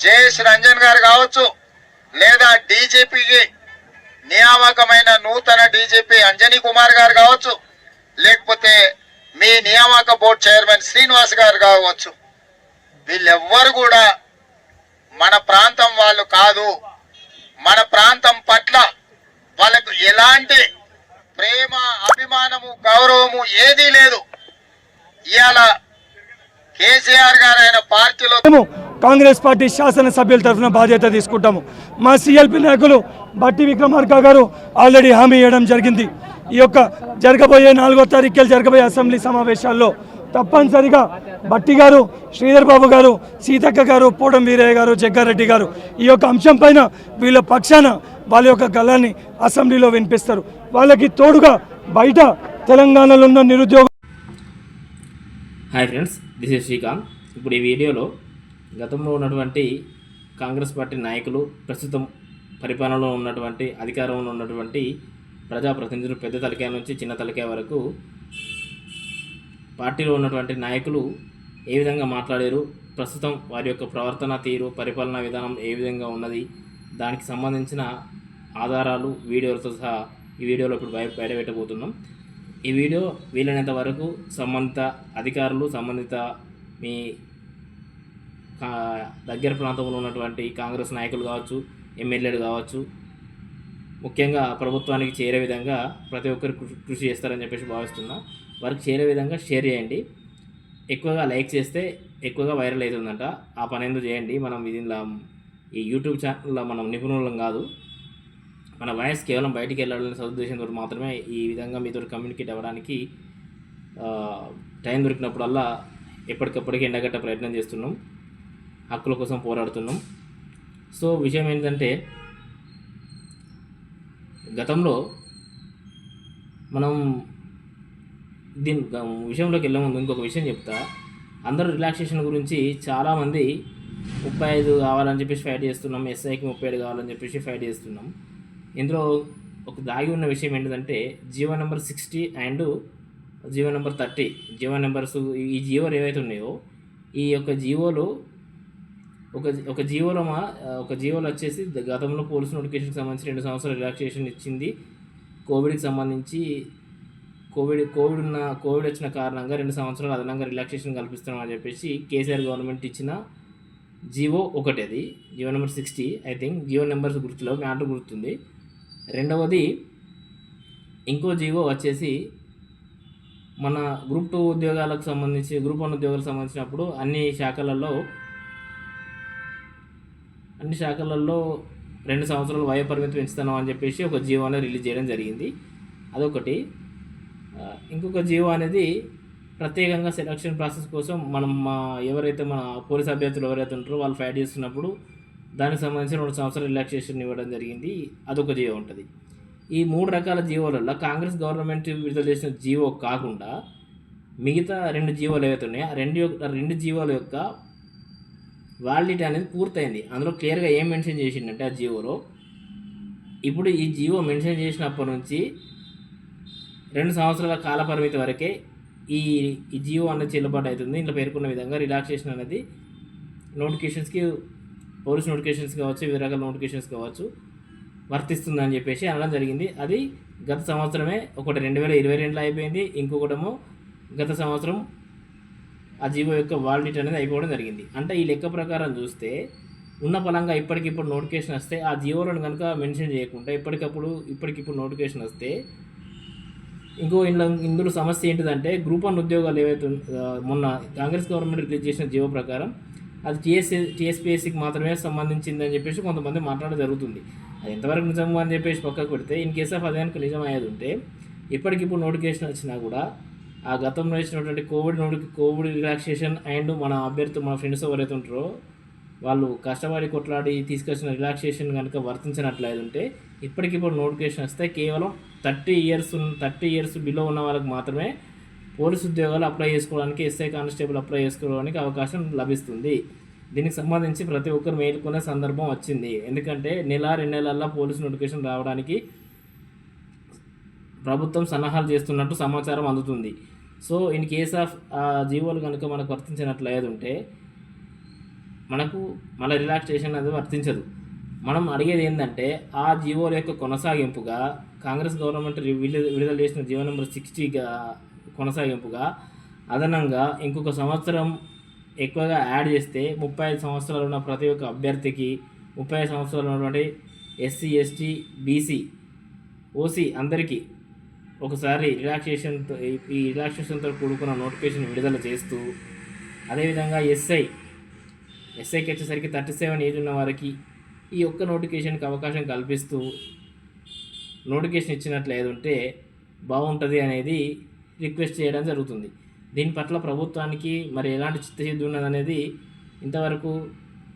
JS Ranjan గారు కావచ్చు, లేదా డీజీపీకి నియామకమైన నూతన డీజీపీ అంజనీ కుమార్ గారు కావచ్చు, లేకపోతే మీ నియామక బోర్డు చైర్మన్ శ్రీనివాస్ గారు కావచ్చు, వీళ్ళెవ్వరు కూడా మన ప్రాంతం వాళ్ళు కాదు. మన ప్రాంతం పట్ల వాళ్ళకు ఎలాంటి ప్రేమ, అభిమానము, గౌరవము ఏదీ లేదు. ఇవాళ కేసీఆర్ గారు ఆయన పార్టీలో కాంగ్రెస్ పార్టీ శాసనసభ్యుల తరఫున బాధ్యత తీసుకుంటాము. మా సిఎల్పి నాయకులు బట్టి విక్రమార్క గారు ఆల్రెడీ హామీ ఇవ్వడం జరిగింది. ఈ యొక్క జరగబోయే 4వ తారీఖు జరగబోయే అసెంబ్లీ సమావేశాల్లో తప్పనిసరిగా బట్టి గారు, శ్రీధర్ బాబు గారు, సీతక్క గారు, పోడం వీరయ్య గారు, జగ్గారెడ్డి గారు ఈ యొక్క అంశం పైన వీళ్ళ పక్షాన వాళ్ళ యొక్క గళాన్ని అసెంబ్లీలో వినిపిస్తారు. వాళ్ళకి తోడుగా బయట తెలంగాణలో ఉన్న నిరుద్యోగ. Hi friends, this is Srikanth. ఇప్పుడు ఈ వీడియోలో గతంలో ఉన్నటువంటి కాంగ్రెస్ పార్టీ నాయకులు, ప్రస్తుతం పరిపాలనలో ఉన్నటువంటి అధికారంలో ఉన్నటువంటి ప్రజాప్రతినిధులు, పెద్ద తలకాయ నుంచి చిన్న తలకాయ వరకు పార్టీలో ఉన్నటువంటి నాయకులు ఏ విధంగా మాట్లాడారు, ప్రస్తుతం వారి యొక్క ప్రవర్తన తీరు, పరిపాలనా విధానం ఏ విధంగా ఉన్నది, దానికి సంబంధించిన ఆధారాలు వీడియోలతో సహా ఈ వీడియోలో ఇప్పుడు బయటపెట్టబోతున్నాం. ఈ వీడియో వీలైనంత వరకు సంబంధిత అధికారులు, సంబంధిత మీ దగ్గర ప్రాంతంలో ఉన్నటువంటి కాంగ్రెస్ నాయకులు కావచ్చు, ఎమ్మెల్యేలు కావచ్చు, ముఖ్యంగా ప్రభుత్వానికి చేరే విధంగా ప్రతి ఒక్కరు కృషి చేస్తారని చెప్పేసి భావిస్తున్నా. వారికి చేరే విధంగా షేర్ చేయండి. ఎక్కువగా లైక్ చేస్తే ఎక్కువగా వైరల్ అవుతుందంట. ఆ పని ఎందుకు చేయండి. మనం దీనిలో ఈ యూట్యూబ్ ఛానల్లో మనం నిపుణులం కాదు. మన వాయిస్ కేవలం బయటికి వెళ్ళాలనే సదుద్దేశంతో మాత్రమే ఈ విధంగా మీతో కమ్యూనికేట్ అవ్వడానికి టైం దొరికినప్పుడల్లా ఎప్పటికప్పటికి ఎండగట్ట ప్రయత్నం చేస్తున్నాం. హక్కుల కోసం పోరాడుతున్నాం. సో విషయం ఏంటంటే, గతంలో మనం దీని విషయంలోకి వెళ్ళే ముందు ఇంకొక విషయం చెప్తా. అందరూ రిలాక్సేషన్ గురించి చాలామంది 35 కావాలని చెప్పేసి ఫైట్ చేస్తున్నాం, ఎస్ఐకి 37 కావాలని చెప్పేసి ఫైట్ చేస్తున్నాం. ఇందులో ఒక దాగి ఉన్న విషయం ఏంటంటే, GO number 60 and GO number 30 GO numbers, ఈ జీవోలు ఏవైతే ఉన్నాయో ఈ యొక్క జీవోలు ఒక జీవోలో వచ్చేసి గతంలో పోలీసు నోటిఫికేషన్కి సంబంధించి 2 సంవత్సరాల రిలాక్సేషన్ ఇచ్చింది. కోవిడ్కి సంబంధించి కోవిడ్ వచ్చిన కారణంగా 2 సంవత్సరాలు అదనంగా రిలాక్సేషన్ కల్పిస్తున్నామని చెప్పేసి కేసీఆర్ గవర్నమెంట్ ఇచ్చిన జీవో ఒకటి. అది GO number 60. I think GO numbers గుర్తులో మ్యాటర్ గుర్తుంది. రెండవది ఇంకో జీవో వచ్చేసి మన గ్రూప్ 2 ఉద్యోగాలకు సంబంధించి, గ్రూప్ 1 ఉద్యోగాలకు సంబంధించినప్పుడు అన్ని శాఖలలో 2 సంవత్సరాలు వయో పరిమితి పెంచుతున్నాం అని చెప్పేసి ఒక జీవో అనేది రిలీజ్ చేయడం జరిగింది. అదొకటి. ఇంకొక జీవో అనేది ప్రత్యేకంగా సెలక్షన్ ప్రాసెస్ కోసం మనం ఎవరైతే మన పోలీస్ అభ్యర్థులు ఎవరైతే ఉంటారో వాళ్ళు ఫైట్ చేస్తున్నప్పుడు దానికి సంబంధించిన 2 సంవత్సరాల రిలాక్సేషన్ ఇవ్వడం జరిగింది. అదొక జీవో ఉంటుంది. ఈ 3 రకాల జీవోలలో కాంగ్రెస్ గవర్నమెంట్ విడుదల చేసిన జీవో కాకుండా మిగతా 2 జీవోలు ఏవైతే ఉన్నాయో ఆ రెండు జీవోల యొక్క వ్యాలిడిటీ అనేది పూర్తయింది. అందులో క్లియర్గా ఏం మెన్షన్ చేసిందంటే ఆ జీవోలో, ఇప్పుడు ఈ జీవో మెన్షన్ చేసినప్పటి నుంచి 2 సంవత్సరాల కాల పరిమితి వరకే ఈ జీవో అనేది చెల్లుబాటు అవుతుంది. ఇంట్లో పేర్కొన్న విధంగా రిలాక్సేషన్ అనేది నోటిఫికేషన్స్కి, పోలీస్ నోటిఫికేషన్స్ కావచ్చు, వివిధ రకాల నోటిఫికేషన్స్ కావచ్చు వర్తిస్తుందని చెప్పేసి అనడం జరిగింది. అది గత సంవత్సరమే, ఒకటి 2022లో అయిపోయింది, ఇంకొకటేమో గత సంవత్సరం ఆ జీవో యొక్క వాలిడిటీ అనేది అయిపోవడం జరిగింది. అంటే ఈ లెక్క ప్రకారం చూస్తే ఉన్న పలంగా ఇప్పటికిప్పుడు నోటిఫికేషన్ వస్తే ఆ జీవోలను కనుక మెన్షన్ చేయకుండా ఇప్పటికిప్పుడు నోటిఫికేషన్ వస్తే ఇందులో సమస్య ఏంటిదంటే, గ్రూప్ 1 ఉద్యోగాలు ఏవైతే మొన్న కాంగ్రెస్ గవర్నమెంట్ రిలీజ్ చేసిన జీవో ప్రకారం అది టీఎస్పీఎస్సీకి మాత్రమే సంబంధించిందని చెప్పేసి కొంతమంది మాట్లాడడం జరుగుతుంది. అది ఎంతవరకు నిజం అని చెప్పేసి పక్కకు పెడితే, ఇన్ కేస్ ఆఫ్ అదే కనుక నిజమయ్యేది ఉంటే ఇప్పటికిప్పుడు నోటిఫికేషన్ వచ్చినా కూడా ఆ గతంలో ఇచ్చినటువంటి కోవిడ్ రిలాక్సేషన్ అండ్ మన ఫ్రెండ్స్ ఎవరైతే ఉంటారో వాళ్ళు కష్టపడి కొట్లాడి తీసుకొచ్చిన రిలాక్సేషన్ కనుక వర్తించినట్లయితే ఉంటే ఇప్పటికిప్పుడు నోటిఫికేషన్ వస్తే కేవలం 30 ఇయర్స్ బిలో ఉన్న వాళ్ళకి మాత్రమే పోలీసు ఉద్యోగాలు అప్లై చేసుకోవడానికి, ఎస్ఐ కానిస్టేబుల్ అప్లై చేసుకోవడానికి అవకాశం లభిస్తుంది. దీనికి సంబంధించి ప్రతి ఒక్కరు మేలుకునే సందర్భం వచ్చింది. ఎందుకంటే 1-2 నెలల్లో పోలీసు నోటిఫికేషన్ రావడానికి ప్రభుత్వం సన్నాహాలు చేస్తున్నట్టు సమాచారం అందుతుంది. సో ఇన్ కేస్ ఆఫ్ ఆ జీవోలు కనుక మనకు వర్తించినట్లయితే ఉంటే మనకు మళ్ళీ రిలాక్సేషన్ అది వర్తించదు. మనం అడిగేది ఏంటంటే ఆ జీవోల యొక్క కొనసాగింపుగా కాంగ్రెస్ గవర్నమెంట్ విడుదల చేసిన జీవో నెంబర్ 60గా కొనసాగింపుగా అదనంగా ఇంకొక సంవత్సరం ఎక్కువగా యాడ్ చేస్తే 35 సంవత్సరాలు ఉన్న ప్రతి ఒక్క అభ్యర్థికి 35 సంవత్సరాలు ఉన్నటువంటి ఎస్సీ ఎస్టీ బీసీ ఓసీ అందరికీ ఒకసారి ఈ రిలాక్సేషన్తో కూడుకున్న నోటిఫికేషన్ విడుదల చేస్తూ, అదేవిధంగా ఎస్ఐకి వచ్చేసరికి 37 ఏజ్ ఉన్న వారికి ఈ ఒక్క నోటిఫికేషన్కి అవకాశం కల్పిస్తూ నోటిఫికేషన్ ఇచ్చినట్లు ఏదుంటే బాగుంటుంది అనేది రిక్వెస్ట్ చేయడం జరుగుతుంది. దీని పట్ల ప్రభుత్వానికి మరి ఎలాంటి చిత్తశుద్ధి ఉన్నదనేది ఇంతవరకు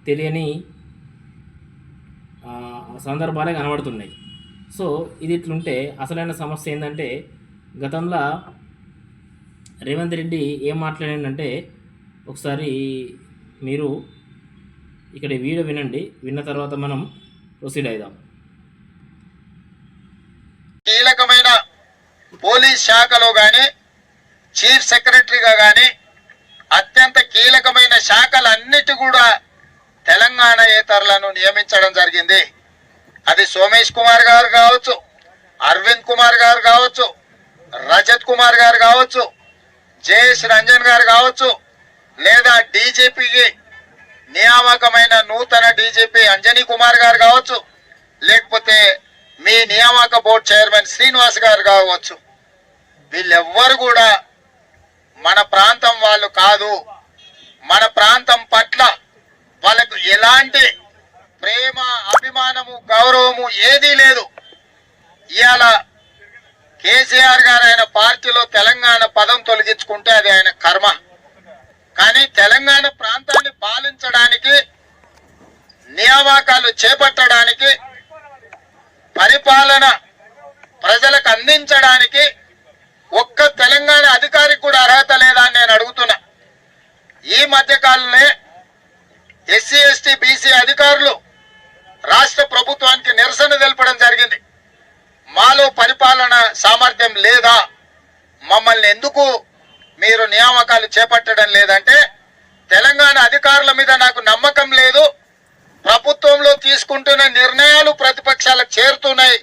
తెలియని సందర్భాలే కనబడుతున్నాయి. సో ఇది ఇట్లుంటే అసలైన సమస్య ఏంటంటే, గతంలో రేవంత్ రెడ్డి ఏం మాట్లాడిందంటే, ఒకసారి మీరు ఇక్కడ వీడియో వినండి, విన్న తర్వాత మనం ప్రొసీడ్ అవుదాం. కీలకమైన పోలీస్ శాఖలో కానీ, చీఫ్ సెక్రటరీగా కానీ, అత్యంత కీలకమైన శాఖలన్నిటి కూడా తెలంగాణేతరులను నియమించడం జరిగింది. అది సోమేష్ కుమార్ గారు కావచ్చు, అరవింద్ కుమార్ గారు కావచ్చు, రజత్ కుమార్ గారు కావచ్చు, జేఎస్ రంజన్ గారు కావచ్చు, లేదా డీజీపీకి నియామకమైన నూతన డీజీపీ అంజనీ కుమార్ గారు కావచ్చు, లేకపోతే మీ నియామక బోర్డు చైర్మన్ శ్రీనివాస్ గారు కావచ్చు. వీళ్ళెవ్వరు కూడా మన ప్రాంతం వాళ్ళు కాదు. మన ప్రాంతం పట్ల వాళ్ళకు ఎలాంటి ప్రేమ, అభిమానము, గౌరవము ఏదీ లేదు. ఇవాళ కేసీఆర్ గారు ఆయన పార్టీలో తెలంగాణ పదం తొలగించుకుంటే అది ఆయన కర్మ. కానీ తెలంగాణ ప్రాంతాన్ని పాలించడానికి, నియామకాలు చేపట్టడానికి, పరిపాలన ప్రజలకు అందించడానికి ఒక్క తెలంగాణ అధికారికి కూడా అర్హత లేదా అని నేను అడుగుతున్నా. ఈ మధ్యకాలంలో ఎస్సీ ఎస్టీ బీసీ అధికారులు రాష్ట్ర ప్రభుత్వానికి నిరసన తెలపడం జరిగింది. మాలో పరిపాలన సామర్థ్యం లేదా, మమ్మల్ని ఎందుకు మీరు నియామకాలు చేపట్టడం లేదంటే, తెలంగాణ అధికారుల మీద నాకు నమ్మకం లేదు, ప్రభుత్వంలో తీసుకుంటున్న నిర్ణయాలు ప్రతిపక్షాలకు చేరుతున్నాయి,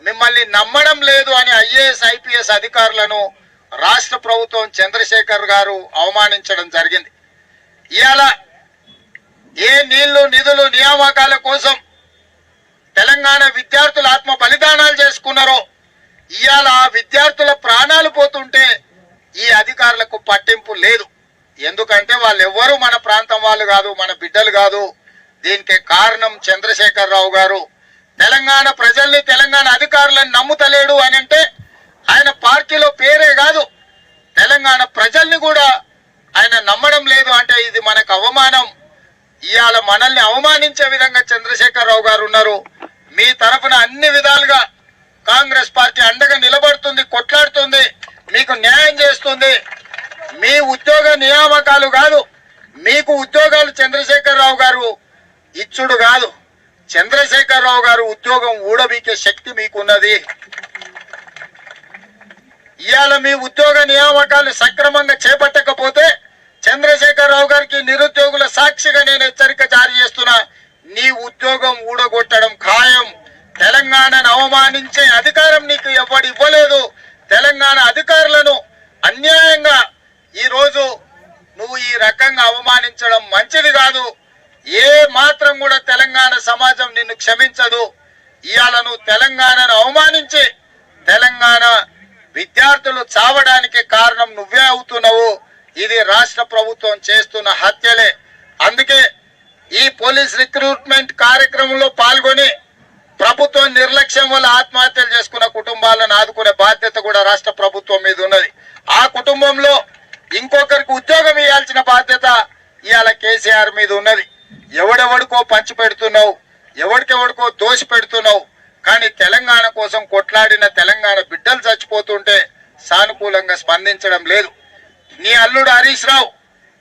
మిమ్మల్ని నమ్మడం లేదు అని ఐఏఎస్ ఐపీఎస్ అధికారులను రాష్ట్ర ప్రభుత్వం చంద్రశేఖర్ గారు అవమానించడం జరిగింది. ఇవాళ ఏ నీళ్లు నిధులు నియామకాల కోసం తెలంగాణ విద్యార్థులు ఆత్మ బలిదానాలు చేసుకున్నారో, ఇవాళ ఆ విద్యార్థుల ప్రాణాలు పోతుంటే ఈ అధికారులకు పట్టింపు లేదు. ఎందుకంటే వాళ్ళు ఎవ్వరూ మన ప్రాంతం వాళ్ళు కాదు, మన బిడ్డలు కాదు. దీనికి కారణం చంద్రశేఖర్ రావు గారు. తెలంగాణ ప్రజల్ని, తెలంగాణ అధికారులను నమ్ముతలేడు అని అంటే ఆయన పార్టీలో పేరే కాదు, తెలంగాణ ప్రజల్ని కూడా ఆయన నమ్మడం లేదు అంటే ఇది మనకు అవమానం. ఇవాళ మనల్ని అవమానించే విధంగా చంద్రశేఖర్ రావు గారు ఉన్నారు. మీ తరఫున అన్ని విధాలుగా కాంగ్రెస్ పార్టీ అండగా నిలబడుతుంది, కొట్లాడుతుంది, మీకు న్యాయం చేస్తుంది. మీ ఉద్యోగ నియామకాలు కాదు, మీకు ఉద్యోగాలు చంద్రశేఖర్ రావు గారు ఇచ్చుడు కాదు, చంద్రశేఖర్ రావు గారు ఉద్యోగం ఊడబీకే శక్తి మీకున్నది. ఇవాళ మీ ఉద్యోగ నియామకాలు సక్రమంగా చేపట్టకపోతే చంద్రశేఖర్ రావు గారికి నిరుద్యోగుల సాక్షిగా నేను హెచ్చరిక జారీ చేస్తున్నా, నీ ఉద్యోగం ఊడగొట్టడం ఖాయం. తెలంగాణను అవమానించే అధికారం నీకు ఎవడు ఇవ్వలేదు. తెలంగాణ అధికారులను అన్యాయంగా ఈరోజు నువ్వు ఈ రకంగా అవమానించడం మంచిది కాదు. ఏ మాత్రం కూడా తెలంగాణ సమాజం నిన్ను క్షమించదు. ఇవాళ నువ్వు తెలంగాణను అవమానించి తెలంగాణ విద్యార్థులు చావడానికి కారణం నువ్వే అవుతున్నావు. ఇది రాష్ట్ర ప్రభుత్వం చేస్తున్న హత్యలే. అందుకే ఈ పోలీస్ రిక్రూట్మెంట్ కార్యక్రమంలో పాల్గొని ప్రభుత్వం నిర్లక్ష్యం వల్ల ఆత్మహత్యలు చేసుకున్న కుటుంబాలను ఆదుకునే బాధ్యత కూడా రాష్ట్ర ప్రభుత్వం మీద ఉన్నది. ఆ కుటుంబంలో ఇంకొకరికి ఉద్యోగం ఇవ్వాల్సిన బాధ్యత ఇవాళ కేసీఆర్ మీద ఉన్నది. ఎవడెవడికో పంచి పెడుతున్నావు, ఎవడికెవడికో దోషి పెడుతున్నావు. కానీ తెలంగాణ కోసం కొట్లాడిన తెలంగాణ బిడ్డలు చచ్చిపోతుంటే సానుకూలంగా స్పందించడం లేదు. నీ అల్లుడు హరీష్ రావు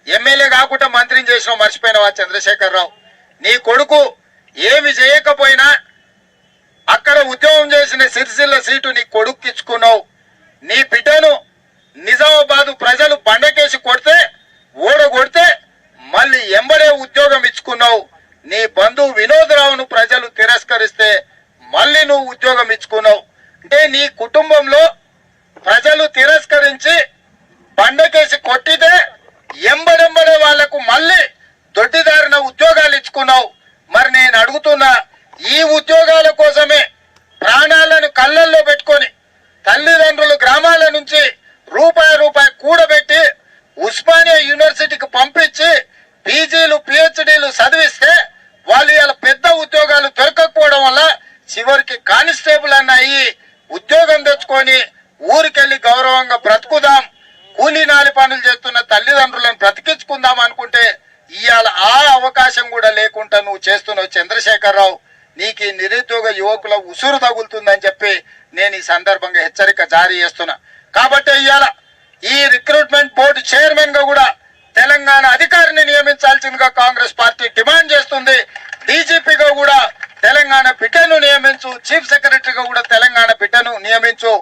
ఎమ్మెల్యే కాకుండా మంత్రిని చేసినావు, మర్చిపోయినావా చంద్రశేఖర్ రావు? నీ కొడుకు ఏమి చేయకపోయినా అక్కడ ఉద్యోగం చేసిన సిరిసిల్ల సీటు నీ కొడుకు ఇచ్చుకున్నావు. నీ బిడ్డను నిజామాబాదు ప్రజలు బండకేసి కొడితే ఓడగొడితే మళ్ళీ ఎంబడే ఉద్యోగం ఇచ్చుకున్నావు. నీ బంధువు వినోదరావును ప్రజలు తిరస్కరిస్తే మళ్ళీ నువ్వు ఉద్యోగం ఇచ్చుకున్నావు. అంటే నీ కుటుంబంలో ప్రజలు తిరస్కరించి బండకేసి కొట్టితే ఎంబడెంబడే వాళ్లకు మళ్ళీ దొడ్డిదారిన ఉద్యోగాలు ఇచ్చుకున్నావు. మరి నేను అడుగుతున్నా, ఈ ఉద్యోగాల కోసమే ప్రాణాలను కళ్ళల్లో పెట్టుకొని తల్లిదండ్రులు గ్రామాల నుంచి రూపాయి కూడబెట్టి ఉస్మానియా యూనివర్సిటీకి పంపించి పీజీలు పిహెచ్డీలు చదివిస్తే వాళ్ళు ఇలా పెద్ద ఉద్యోగాలు దొరకకపోవడం వల్ల చివరికి కానిస్టేబుల్ అన్నాయి ఉద్యోగం తెచ్చుకొని ఊరికెళ్ళి గౌరవంగా బ్రతుకుదాం, కూలీ నాలి పనులు చేస్తున్న తల్లిదండ్రులను బ్రతికించుకుందాం అనుకుంటే ఇవాళ ఆ అవకాశం కూడా లేకుండా నువ్వు చేస్తున్నావు. చంద్రశేఖరరావు, నీకు ఈ నిరుద్యోగ యువకుల ఉసురు తగులుతుందని చెప్పి నేను ఈ సందర్భంగా హెచ్చరిక జారీ చేస్తున్నా. కాబట్టి ఇవాళ ఈ రిక్రూట్మెంట్ బోర్డు చైర్మన్ గా కూడా తెలంగాణ అధికారిని నియమించాల్సిందిగా కాంగ్రెస్ పార్టీ డిమాండ్ చేస్తుంది. డీజీపీగా కూడా తెలంగాణ బిడ్డను నియమించు, చీఫ్ సెక్రటరీగా కూడా తెలంగాణ బిడ్డను నియమించు.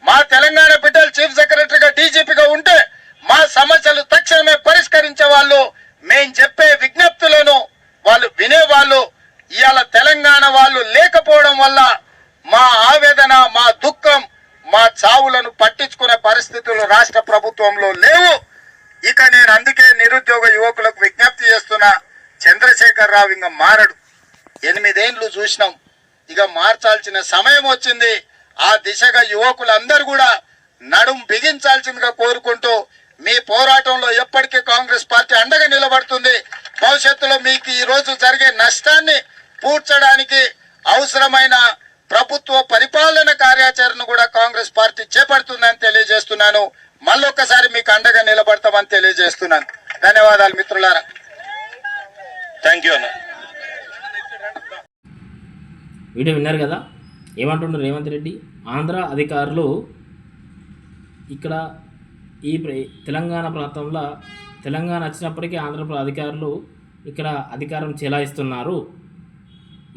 మా తెలంగాణ బిడ్డలు చీఫ్ సెక్రటరీగా డీజీపీగా ఉంటే మా సమస్యలు తక్షణమే పరిష్కరించే వాళ్ళు, మేం చెప్పే విజ్ఞప్తులను వాళ్ళు వినేవాళ్ళు. ఇవాళ తెలంగాణ వాళ్ళు లేకపోవడం వల్ల మా ఆవేదన, మా దుఃఖం, మా చావులను పట్టించుకునే పరిస్థితులు రాష్ట్ర ప్రభుత్వంలో లేవు. ఇక నేను అందుకే నిరుద్యోగ యువకులకు విజ్ఞప్తి చేస్తున్నా, చంద్రశేఖరరావు ఇంకా మారడు. 8 ఏళ్ళు చూసినాం, ఇక మార్చాల్సిన సమయం వచ్చింది. ఆ దిశగా యువకులందరూ కూడా నడుం బిగించాల్సిందిగా కోరుకుంటూ మీ పోరాటంలో ఎప్పటికీ కాంగ్రెస్ పార్టీ అండగా నిలబడుతుంది. భవిష్యత్తులో మీకు ఈ రోజు జరిగే నష్టాన్ని పూడ్చడానికి అవసరమైన ప్రభుత్వ పరిపాలన కార్యాచరణ కూడా కాంగ్రెస్ పార్టీ చేపడుతుందని తెలియజేస్తున్నాను. మళ్ళొక్కసారి మీకు అండగా నిలబడతామని తెలియజేస్తున్నాను. ధన్యవాదాలు మిత్రులారా. థ్యాంక్ యూ అన్న. వీడియో విన్నారు కదా, ఏమంటున్నారు రేవంత్ రెడ్డి? ఆంధ్ర అధికారులు ఇక్కడ ఈ తెలంగాణ ప్రాంతంలో తెలంగాణ వచ్చినప్పటికీ ఆంధ్ర అధికారులు ఇక్కడ అధికారం చెలాయిస్తున్నారు,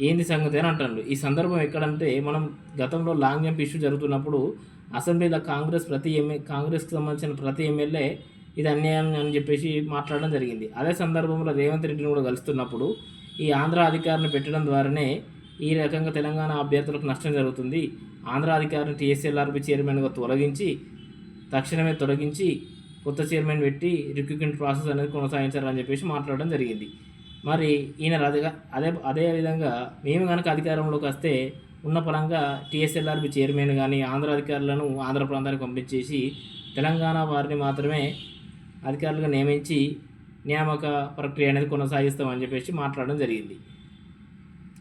ఏంది సంగతి అని అంటారు. ఈ సందర్భం ఎక్కడంటే, మనం గతంలో లాంగ్ జంప్ ఇష్యూ జరుగుతున్నప్పుడు అసెంబ్లీలో కాంగ్రెస్కి సంబంధించిన ప్రతి ఎమ్మెల్యే ఇది అన్యాయం అని చెప్పేసి మాట్లాడడం జరిగింది. అదే సందర్భంలో రేవంత్ రెడ్డిని కూడా కలుస్తున్నప్పుడు ఈ ఆంధ్ర అధికారిని పెట్టడం ద్వారానే ఈ రకంగా తెలంగాణ అభ్యర్థులకు నష్టం జరుగుతుంది, ఆంధ్ర అధికారిని టీఎస్ఎల్ఆర్బి చైర్మన్గా తక్షణమే తొలగించి కొత్త చైర్మన్ పెట్టి రిక్రూట్మెంట్ ప్రాసెస్ అనేది కొనసాగించారని చెప్పేసి మాట్లాడడం జరిగింది. మరి ఈయన అదే విధంగా మేము కనుక అధికారంలోకి వస్తే ఉన్న పరంగా టీఎస్ఎల్ఆర్బి చైర్మన్ కానీ ఆంధ్ర అధికారులను ఆంధ్ర ప్రాంతానికి పంపించేసి తెలంగాణ వారిని మాత్రమే అధికారులుగా నియమించి నియామక ప్రక్రియ అనేది కొనసాగిస్తామని చెప్పేసి మాట్లాడడం జరిగింది.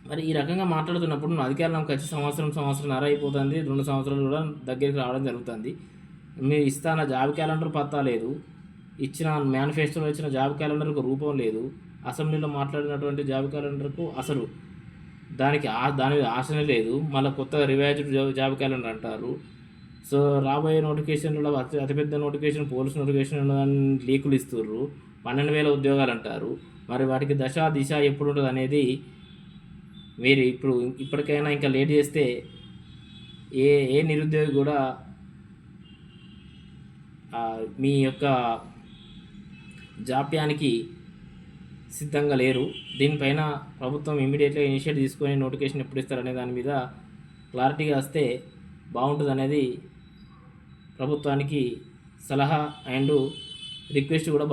మరి ఈ రకంగా మాట్లాడుతున్నప్పుడు అధికారులకు వచ్చి సంవత్సరంన్నర అయిపోతుంది, 2 సంవత్సరాలు కూడా దగ్గరికి రావడం జరుగుతుంది. మీరు ఇస్తాన జాబ్ క్యాలెండర్ పత్తా లేదు, ఇచ్చిన మేనిఫెస్టోలో ఇచ్చిన జాబ్ క్యాలెండర్కు రూపం లేదు, అసెంబ్లీలో మాట్లాడినటువంటి జాబ్ క్యాలెండర్కు అసలు దాని మీద ఆశనే లేదు. మళ్ళీ కొత్తగా రివైజ్డ్ జాబ్ క్యాలెండర్ అంటారు. సో రాబోయే నోటిఫికేషన్లో అతిపెద్ద నోటిఫికేషన్ పోలీస్ నోటిఫికేషన్ లీకులు ఇస్తుర్రు, 12,000 ఉద్యోగాలు అంటారు. మరి వాటికి దశ దిశ ఎప్పుడు ఉంటుంది అనేది మీరు ఇప్పటికైనా ఇంకా లేట్ చేస్తే ఏ నిరుద్యోగి కూడా మీ యొక్క జాప్యానికి సిద్ధంగా లేరు. దీనిపైన ప్రభుత్వం ఇమీడియట్గా ఇనిషియేటివ్ తీసుకొని నోటిఫికేషన్ ఎప్పుడు ఇస్తారనే దాని మీద క్లారిటీగా వస్తే బాగుంటుంది అనేది ప్రభుత్వానికి సలహా అండ్ రిక్వెస్ట్ కూడా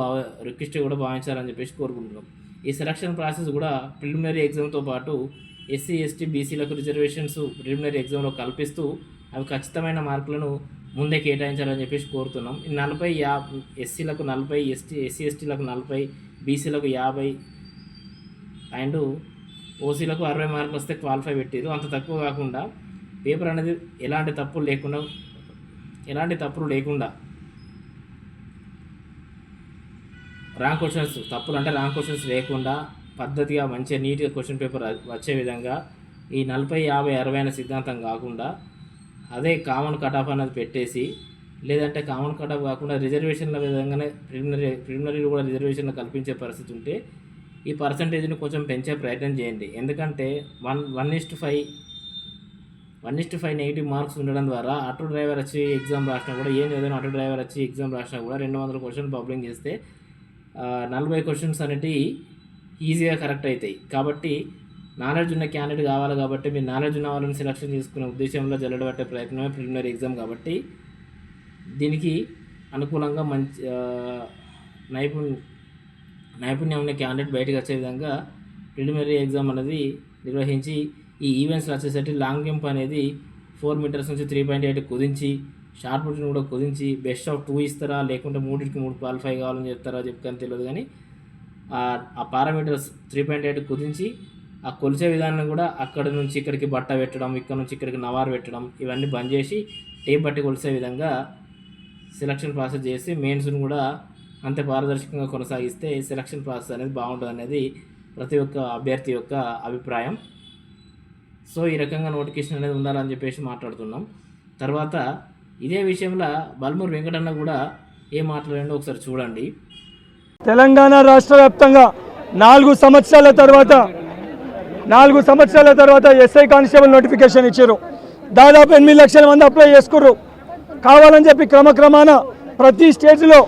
భావించాలని చెప్పేసి కోరుకుంటున్నాం. ఈ సెలక్షన్ ప్రాసెస్ కూడా ప్రిలిమినరీ ఎగ్జామ్తో పాటు ఎస్సీ ఎస్టీ బీసీలకు రిజర్వేషన్స్ ప్రిలిమినరీ ఎగ్జామ్లో కల్పిస్తూ అవి ఖచ్చితమైన మార్కులను ముందే కేటాయించాలని చెప్పేసి కోరుతున్నాం. 40 ఎస్సీలకు 40, ఎస్సీ ఎస్టీలకు 40, బీసీలకు 50 అండ్ ఓసీలకు 60 మార్కులు వస్తే క్వాలిఫై పెట్టారు. అంత తక్కువ కాకుండా పేపర్ అనేది ఎలాంటి తప్పులు లేకుండా ర్యాంక్ క్వశ్చన్స్ లేకుండా పద్ధతిగా మంచిగా నీట్గా క్వశ్చన్ పేపర్ వచ్చే విధంగా ఈ 40, 50, 60 అనే సిద్ధాంతం కాకుండా అదే కామన్ కట్ ఆఫ్ అనేది పెట్టేసి, లేదంటే కామన్ కట్ ఆఫ్ కాకుండా రిజర్వేషన్ల విధంగానే ప్రిలిమినరీలు కూడా రిజర్వేషన్లు కల్పించే పరిస్థితి ఉంటే ఈ పర్సంటేజ్ని కొంచెం పెంచే ప్రయత్నం చేయండి. ఎందుకంటే 1:5 నెగిటివ్ మార్క్స్ ఉండడం ద్వారా ఆటో డ్రైవర్ వచ్చి ఎగ్జామ్ రాసినా కూడా 200 క్వశ్చన్ పబ్లింగ్ చేస్తే 40 క్వశ్చన్స్ అనేటివి ఈజీగా కరెక్ట్ అవుతాయి. కాబట్టి నాలెడ్జ్ ఉన్న క్యాండిడేట్ కావాలి కాబట్టి మీరు నాలెడ్జ్ ఉన్న వాళ్ళని సెలెక్షన్ చేసుకునే ఉద్దేశంలో జల్లడబట్టే ప్రయత్నమే ప్రిలిమినరీ ఎగ్జామ్. కాబట్టి దీనికి అనుకూలంగా మంచి నైపుణ్యం ఉన్న క్యాండిడేట్ బయటకు వచ్చే విధంగా ప్రిలిమినరీ ఎగ్జామ్ అనేది నిర్వహించి ఈ ఈవెంట్స్లో వచ్చేసరికి లాంగ్ జంప్ అనేది 4 మీటర్స్ నుంచి 3.8 కుదించి షార్ట్ పుట్ని కూడా కుదించి బెస్ట్ ఆఫ్ 2 ఇస్తారా లేకుంటే 3కి 3 క్వాలిఫై కావాలని చెప్తారా చెప్పుకొని తెలియదు. కానీ ఆ పారామీటర్స్ 3.8 కుదించి ఆ కొలిచే విధానం కూడా అక్కడ నుంచి ఇక్కడికి బట్ట పెట్టడం, ఇక్కడ నుంచి ఇక్కడికి నవారు పెట్టడం ఇవన్నీ బంద్ చేసి టేప్ బట్టి కొలిసే విధంగా సెలక్షన్ ప్రాసెస్ చేసి మెయిన్స్ను కూడా అంతే పారదర్శకంగా కొనసాగిస్తే సెలక్షన్ ప్రాసెస్ అనేది బాగుంటుంది అనేది ప్రతి ఒక్క అభ్యర్థి యొక్క అభిప్రాయం. సో ఈ రకంగా నోటిఫికేషన్ అనేది ఉండాలని చెప్పేసి మాట్లాడుతున్నాం. తర్వాత ఇదే విషయంలో బల్మూరు వెంకటన్న కూడా ఏం మాట్లాడాడో ఒకసారి చూడండి. తెలంగాణ రాష్ట్ర వ్యాప్తంగా 4 సంవత్సరాల తర్వాత ఎస్ఐ కానిస్టేబుల్ నోటిఫికేషన్ ఇచ్చారు. దాదాపు 8 లక్షల మంది అప్లై చేసుకుర్రు. కావాలని చెప్పి క్రమక్రమాన ప్రతి స్టేజ్లో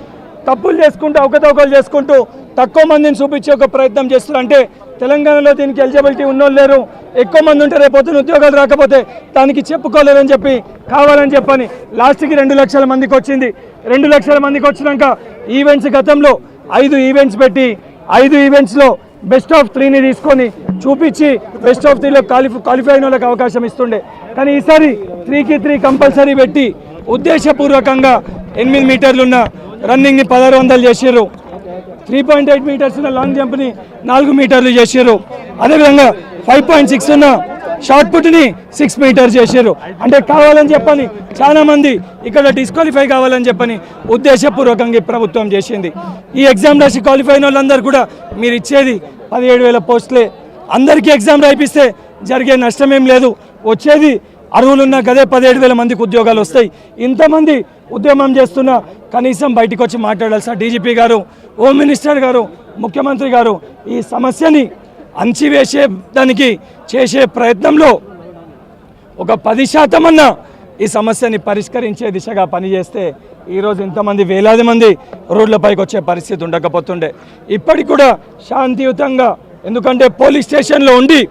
తప్పులు చేసుకుంటూ అవకతవకలు చేసుకుంటూ తక్కువ మందిని చూపించే ఒక ప్రయత్నం చేస్తారు. అంటే తెలంగాణలో దీనికి ఎలిజిబిలిటీ ఉన్నోళ్ళు లేరు, ఎక్కువ మంది ఉంటే రేపొద్దున ఉద్యోగాలు రాకపోతే దానికి చెప్పుకోలేరని చెప్పి కావాలని చెప్పని లాస్ట్కి 2 లక్షల మందికి వచ్చింది. 2 లక్షల మందికి వచ్చినాక ఈవెంట్స్ గతంలో 5 ఈవెంట్స్ పెట్టి 5 ఈవెంట్స్లో బెస్ట్ ఆఫ్ 3ని తీసుకొని చూపించి బెస్ట్ ఆఫ్ 3లో క్వాలిఫై అయిన వాళ్ళకి అవకాశం ఇస్తుండే. కానీ ఈసారి 3కి 3 కంపల్సరీ పెట్టి ఉద్దేశపూర్వకంగా 8 మీటర్లున్న రన్నింగ్ని 1600 చేసారు. 3.8 మీటర్స్ ఉన్న లాంగ్ జంప్ని 4 మీటర్లు చేసారు. అదేవిధంగా 5.6 ఉన్న షార్ట్ పుట్ని 6 మీటర్స్ చేసారు. అంటే కావాలని చెప్పని చాలామంది ఇక్కడ డిస్క్వాలిఫై కావాలని చెప్పని ఉద్దేశపూర్వకంగా ప్రభుత్వం చేసింది. ఈ ఎగ్జామ్ రాసి క్వాలిఫై అయిన వాళ్ళందరూ కూడా మీరు ఇచ్చేది 17,000 పోస్టులే. అందరికీ ఎగ్జామ్ రాయిపిస్తే జరిగే నష్టమేం లేదు. వచ్చేది అర్హులున్న గదే 17,000 మందికి ఉద్యోగాలు వస్తాయి. ఇంతమంది ఉద్యమం చేస్తున్నా కనీసం బయటకు వచ్చి మాట్లాడాల్సిన డీజీపీ గారు, హోమ్ మినిస్టర్ గారు, ముఖ్యమంత్రి గారు ఈ సమస్యని అణచివేసే దానికి చేసే ప్రయత్నంలో ఒక 10% అన్న ఈ సమస్యని పరిష్కరించే దిశగా పనిచేస్తే ఈరోజు ఇంతమంది వేలాది మంది రోడ్లపైకి వచ్చే పరిస్థితి ఉండకపోతుండే. ఇప్పటికి కూడా శాంతియుతంగా, ఎందుకంటే పోలీస్ స్టేషన్లో ఉండి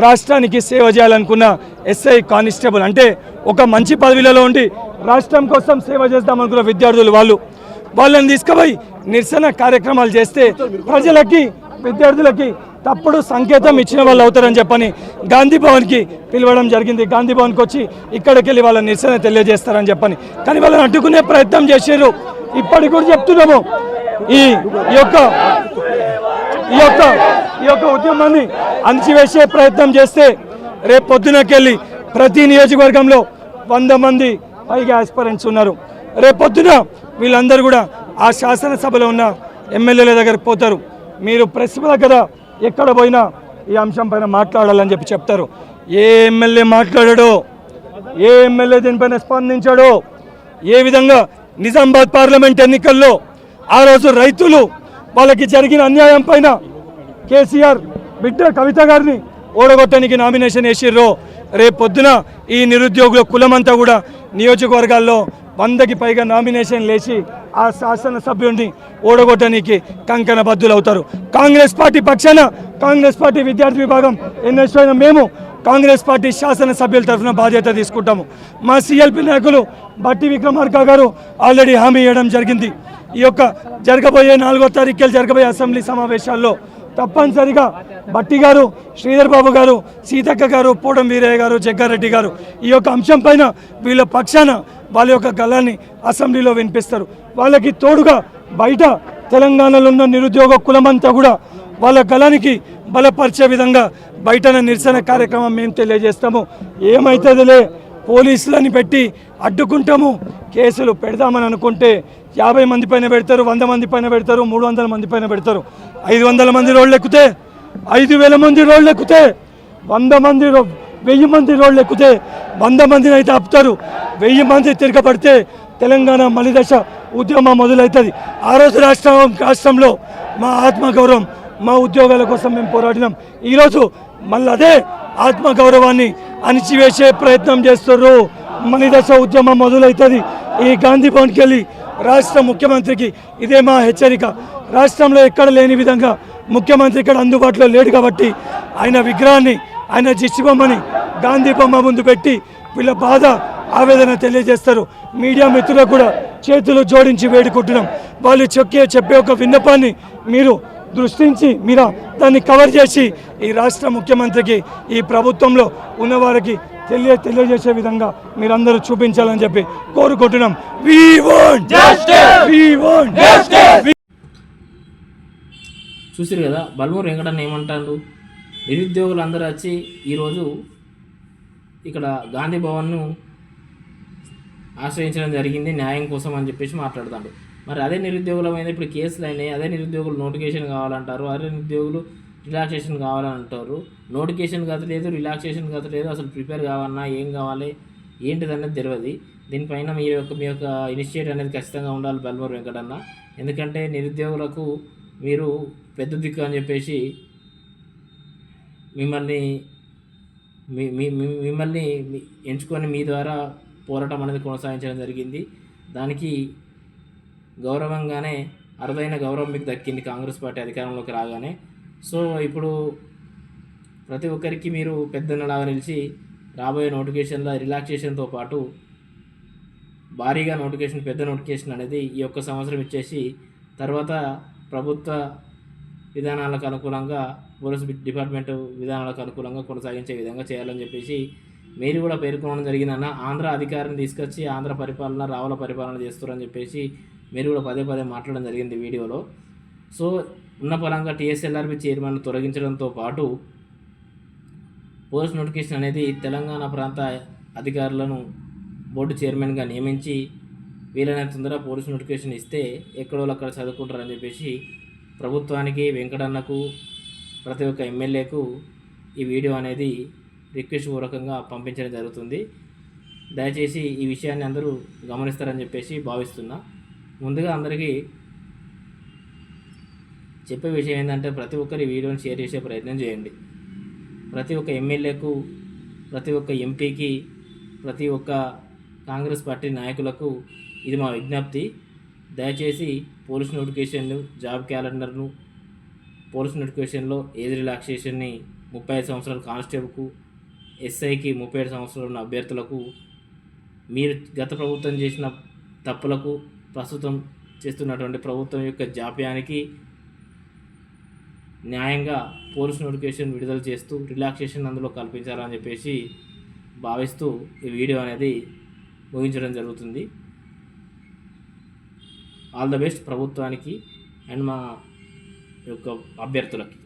రాష్ట్రానికి సేవ చేయాలనుకున్న ఎస్ఐ కానిస్టేబుల్ అంటే ఒక మంచి పదవిలో ఉండి రాష్ట్రం కోసం సేవ చేద్దామనుకున్న విద్యార్థులు వాళ్ళని తీసుకుపోయి నిరసన కార్యక్రమాలు చేస్తే ప్రజలకి, విద్యార్థులకి తప్పుడు సంకేతం ఇచ్చిన వాళ్ళు అవుతారని చెప్పని గాంధీ భవన్కి పిలవడం జరిగింది. గాంధీ భవన్కి వచ్చి ఇక్కడికి వెళ్ళి వాళ్ళ నిరసన తెలియజేస్తారని చెప్పని, కానీ వాళ్ళని అడ్డుకునే ప్రయత్నం చేశారు. ఇప్పటికి కూడా చెప్తున్నాము, ఈ యొక్క ఉద్యమాన్ని అణచివేసే ప్రయత్నం చేస్తే రేపు పొద్దునకెళ్ళి ప్రతి నియోజకవర్గంలో 100 మంది పైగా ఆస్పిరెంట్స్ ఉన్నారు. రేపు పొద్దున వీళ్ళందరూ కూడా ఆ శాసనసభలో ఉన్న ఎమ్మెల్యేల దగ్గరికి పోతారు. మీరు ప్రెస్ దగ్గర ఎక్కడ పోయినా ఈ అంశం పైన మాట్లాడాలని చెప్పి చెప్తారు. ఏ ఎమ్మెల్యే మాట్లాడాడో, ఏ ఎమ్మెల్యే దీనిపైన స్పందించాడో, ఏ విధంగా నిజామాబాద్ పార్లమెంట్ ఎన్నికల్లో ఆ రోజు రైతులు వాళ్ళకి జరిగిన అన్యాయం పైన కేసీఆర్ బిడ్డ కవిత గారిని ఓడగొట్టడానికి నామినేషన్ వేసిర్రో, రేపు పొద్దున ఈ నిరుద్యోగుల కులమంతా కూడా నియోజకవర్గాల్లో 100కి పైగా నామినేషన్ లేచి ఆ శాసనసభ్యుడిని ఓడగొట్టడానికి కంకణ బద్దులు అవుతారు. కాంగ్రెస్ పార్టీ పక్షాన, కాంగ్రెస్ పార్టీ విద్యార్థి విభాగం ఎన్ఎస్ఓ అయిన మేము కాంగ్రెస్ పార్టీ శాసనసభ్యుల తరఫున బాధ్యత తీసుకుంటాము. మా సిఎల్పి నాయకులు బట్టి విక్రమార్క గారు ఆల్రెడీ హామీ ఇవ్వడం జరిగింది. ఈ యొక్క జరగబోయే 4వ తారీఖు జరగబోయే అసెంబ్లీ సమావేశాల్లో తప్పనిసరిగా బట్టి గారు, శ్రీధర్ బాబు గారు, సీతక్క గారు, పోడం వీరయ్య గారు, జగ్గారెడ్డి గారు ఈ యొక్క అంశం పైన వీళ్ళ పక్షాన వాళ్ళ యొక్క గళాన్ని అసెంబ్లీలో వినిపిస్తారు. వాళ్ళకి తోడుగా బయట తెలంగాణలో ఉన్న నిరుద్యోగ కులమంతా కూడా వాళ్ళ గళానికి బలపరిచే విధంగా బయటన నిరసన కార్యక్రమం మేము తెలియజేస్తాము. ఏమైతుందిలే, పోలీసులని పెట్టి అడ్డుకుంటాము, కేసులు పెడదామని అనుకుంటే 50 మంది పైన పెడతారు, 100 మంది పైన పెడతారు, 300 మంది పైన పెడతారు. 500 మంది రోడ్లు ఎక్కితే, 5,000 మంది రోడ్లు ఎక్కితే, 100 మంది 1000 మంది రోడ్లు ఎక్కితే 100 మందిని అయితే ఆపుతారు. 1000 మంది తిరగబడితే తెలంగాణ మలిదశ ఉద్యమం మొదలవుతుంది. ఆ రోజు రాష్ట్రంలో మా ఆత్మగౌరవం, మా ఉద్యోగాల కోసం మేము పోరాడినాం. ఈరోజు మళ్ళీ అదే ఆత్మగౌరవాన్ని అణిచివేసే ప్రయత్నం చేస్తున్నారు. మలిదశ ఉద్యమం మొదలవుతుంది. ఈ గాంధీ భవన్కి వెళ్ళి రాష్ట్ర ముఖ్యమంత్రికి ఇదే మా హెచ్చరిక. రాష్ట్రంలో ఎక్కడ లేని విధంగా ముఖ్యమంత్రి ఇక్కడ అందుబాటులో లేడు కాబట్టి ఆయన విగ్రహాన్ని ఆయన దిష్టిబొమ్మని గాంధీ బొమ్మ ముందు పెట్టి వీళ్ళ బాధ ఆవేదన తెలియజేస్తారు. మీడియా మిత్రులకు కూడా చేతులు జోడించి వేడుకుంటున్నాం. వాళ్ళు చెప్పే ఒక విన్నపాన్ని మీరు దృష్టించి మీరు దాన్ని కవర్ చేసి ఈ రాష్ట్ర ముఖ్యమంత్రికి ఈ ప్రభుత్వంలో ఉన్నవారికి తెలియజేసే విధంగా మీరందరూ చూపించాలని చెప్పి కోరుకుంటున్నాం. చూసిరు కదా బల్మూరు వెంకటన్న ఏమంటారు, నిరుద్యోగులు అందరూ వచ్చి ఈరోజు ఇక్కడ గాంధీ భవన్ను ఆశ్రయించడం జరిగింది న్యాయం కోసం అని చెప్పేసి మాట్లాడుతాడు. మరి అదే నిరుద్యోగులమైన ఇప్పుడు కేసులు అయినాయి, అదే నిరుద్యోగులు నోటిఫికేషన్ కావాలంటారు, అదే నిరుద్యోగులు రిలాక్సేషన్ కావాలని అంటారు. నోటిఫికేషన్ గత లేదు, రిలాక్సేషన్ గత లేదు, అసలు ప్రిపేర్ కావాలన్నా ఏం కావాలి ఏంటిదనేది తెలియదు. దీనిపైన మీ యొక్క ఇనిషియేటివ్ అనేది ఖచ్చితంగా ఉండాలి బల్మూరు వెంకటన్న. ఎందుకంటే నిరుద్యోగులకు మీరు పెద్ద దిక్కు అని చెప్పేసి మిమ్మల్ని ఎంచుకొని మీ ద్వారా పోరాటం అనేది కొనసాగించడం జరిగింది. దానికి గౌరవంగానే అరుదైన గౌరవం మీకు దక్కింది కాంగ్రెస్ పార్టీ అధికారంలోకి రాగానే. సో ఇప్పుడు ప్రతి ఒక్కరికి మీరు పెద్దన్నలాగా నిలిచి రాబోయే నోటిఫికేషన్లో రిలాక్సేషన్తో పాటు భారీగా నోటిఫికేషన్, పెద్ద నోటిఫికేషన్ అనేది ఈ ఒక్క సంవత్సరం ఇచ్చేసి తర్వాత ప్రభుత్వ విధానాలకు అనుకూలంగా, పోలీస్ డిపార్ట్మెంట్ విధానాలకు అనుకూలంగా కొనసాగించే విధంగా చేయాలని చెప్పేసి మీరు కూడా పేర్కొనడం జరిగిందన్న. ఆంధ్ర అధికారిని తీసుకొచ్చి ఆంధ్ర పరిపాలన, రావుల పరిపాలన చేస్తారని చెప్పేసి మీరు కూడా పదే మాట్లాడడం జరిగింది వీడియోలో. సో ఉన్న పరంగా టీఎస్ఎల్ఆర్బి చైర్మన్ తొలగించడంతో పాటు పోలీస్ నోటిఫికేషన్ అనేది తెలంగాణ ప్రాంత అధికారులను బోర్డు చైర్మన్గా నియమించి వీలైనంత తొందరగా పోలీస్ నోటిఫికేషన్ ఇస్తే ఎక్కడో అక్కడ చదువుకుంటారని చెప్పేసి ప్రభుత్వానికి, వెంకటన్నకు, ప్రతి ఒక్క ఎమ్మెల్యేకు ఈ వీడియో అనేది రిక్వెస్ట్ పూర్వకంగా పంపించడం జరుగుతుంది. దయచేసి ఈ విషయాన్ని అందరూ గమనిస్తారని చెప్పేసి భావిస్తున్నా. ముందుగా అందరికీ చెప్పే విషయం ఏంటంటే ప్రతి ఒక్కరి వీడియోని షేర్ చేసే ప్రయత్నం చేయండి. ప్రతి ఒక్క ఎమ్మెల్యేకు, ప్రతి ఒక్క ఎంపీకి, ప్రతి ఒక్క కాంగ్రెస్ పార్టీ నాయకులకు ఇది మా విజ్ఞప్తి. దయచేసి పోలీస్ నోటిఫికేషన్లు, జాబ్ క్యాలెండర్ను, పోలీస్ నోటిఫికేషన్లో ఏజ్ రిలాక్సేషన్ని 35 సంవత్సరాల కానిస్టేబుల్కు, ఎస్ఐకి 37 సంవత్సరాలు ఉన్న అభ్యర్థులకు, మీరు గత ప్రభుత్వం చేసిన తప్పులకు ప్రస్తుతం చేస్తున్నటువంటి ప్రభుత్వం యొక్క జాప్యానికి న్యాయంగా పోలీస్ నోటిఫికేషన్ విడుదల చేస్తూ రిలాక్సేషన్ అందులో కల్పించాలని చెప్పేసి భావిస్తూ ఈ వీడియో అనేది ముగించడం జరుగుతుంది. ఆల్ ద బెస్ట్ ప్రభుత్వానికి అండ్ మా యొక్క అభ్యర్థులకి.